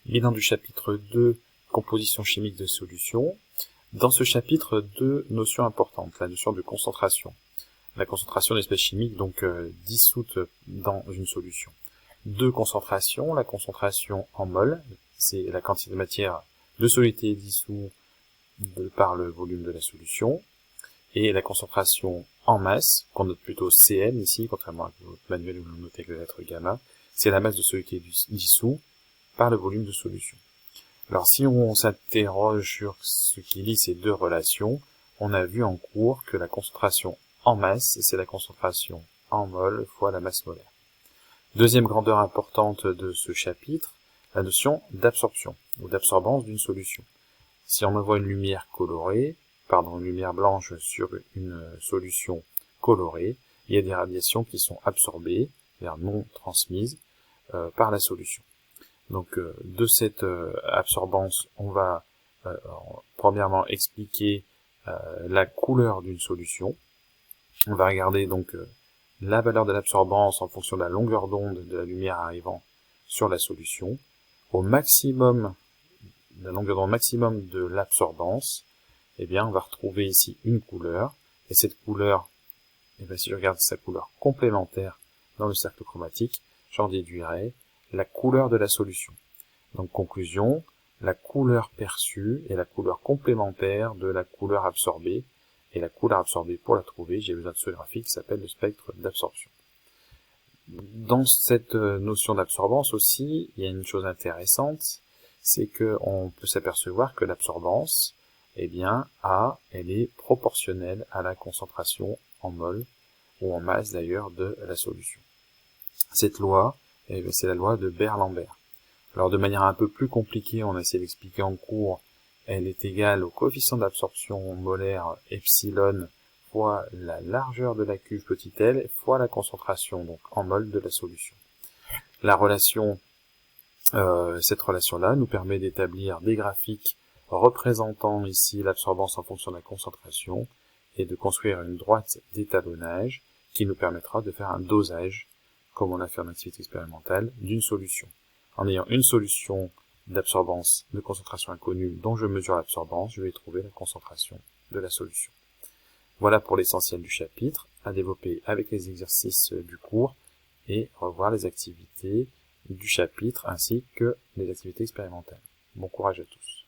Bilan du chapitre 2, composition chimique de solutions. Dans ce chapitre, deux notions importantes. La notion de concentration. La concentration d'espèces chimiques, donc dissoutes dans une solution. Deux concentrations. La concentration en mol, c'est la quantité de matière de soluté dissous par le volume de la solution. Et la concentration en masse, qu'on note plutôt Cm ici, contrairement à votre manuel où l'on note avec la lettre gamma, c'est la masse de soluté dissous par le volume de solution. Alors si on s'interroge sur ce qui lie ces deux relations, on a vu en cours que la concentration en masse, c'est la concentration en mol fois la masse molaire. Deuxième grandeur importante de ce chapitre, la notion d'absorption ou d'absorbance d'une solution. Si on envoie une lumière une lumière blanche sur une solution colorée, il y a des radiations qui sont absorbées, c'est-à-dire non transmises, par la solution. Donc de cette absorbance, on va premièrement expliquer la couleur d'une solution. On va regarder donc la valeur de l'absorbance en fonction de la longueur d'onde de la lumière arrivant sur la solution. Au maximum, la longueur d'onde maximum de l'absorbance, eh bien on va retrouver ici une couleur. Et cette couleur, eh bien, si je regarde sa couleur complémentaire dans le cercle chromatique, j'en déduirai la couleur de la solution. Donc conclusion, la couleur perçue est la couleur complémentaire de la couleur absorbée. Et la couleur absorbée, pour la trouver, j'ai besoin de ce graphique qui s'appelle le spectre d'absorption. Dans cette notion d'absorbance aussi, il y a une chose intéressante, c'est qu'on peut s'apercevoir que l'absorbance, eh bien, elle est proportionnelle à la concentration en mol, ou en masse d'ailleurs, de la solution. Cette loi, eh bien, c'est la loi de Beer-Lambert. Alors de manière un peu plus compliquée, on a essayé d'expliquer en cours, elle est égale au coefficient d'absorption molaire epsilon fois la largeur de la cuve petit l fois la concentration, donc en mol de la solution. La relation, cette relation-là nous permet d'établir des graphiques représentant ici l'absorbance en fonction de la concentration et de construire une droite d'étalonnage qui nous permettra de faire un dosage, comme on l'a fait en activité expérimentale, d'une solution. En ayant une solution d'absorbance de concentration inconnue dont je mesure l'absorbance, je vais trouver la concentration de la solution. Voilà pour l'essentiel du chapitre, à développer avec les exercices du cours et revoir les activités du chapitre ainsi que les activités expérimentales. Bon courage à tous.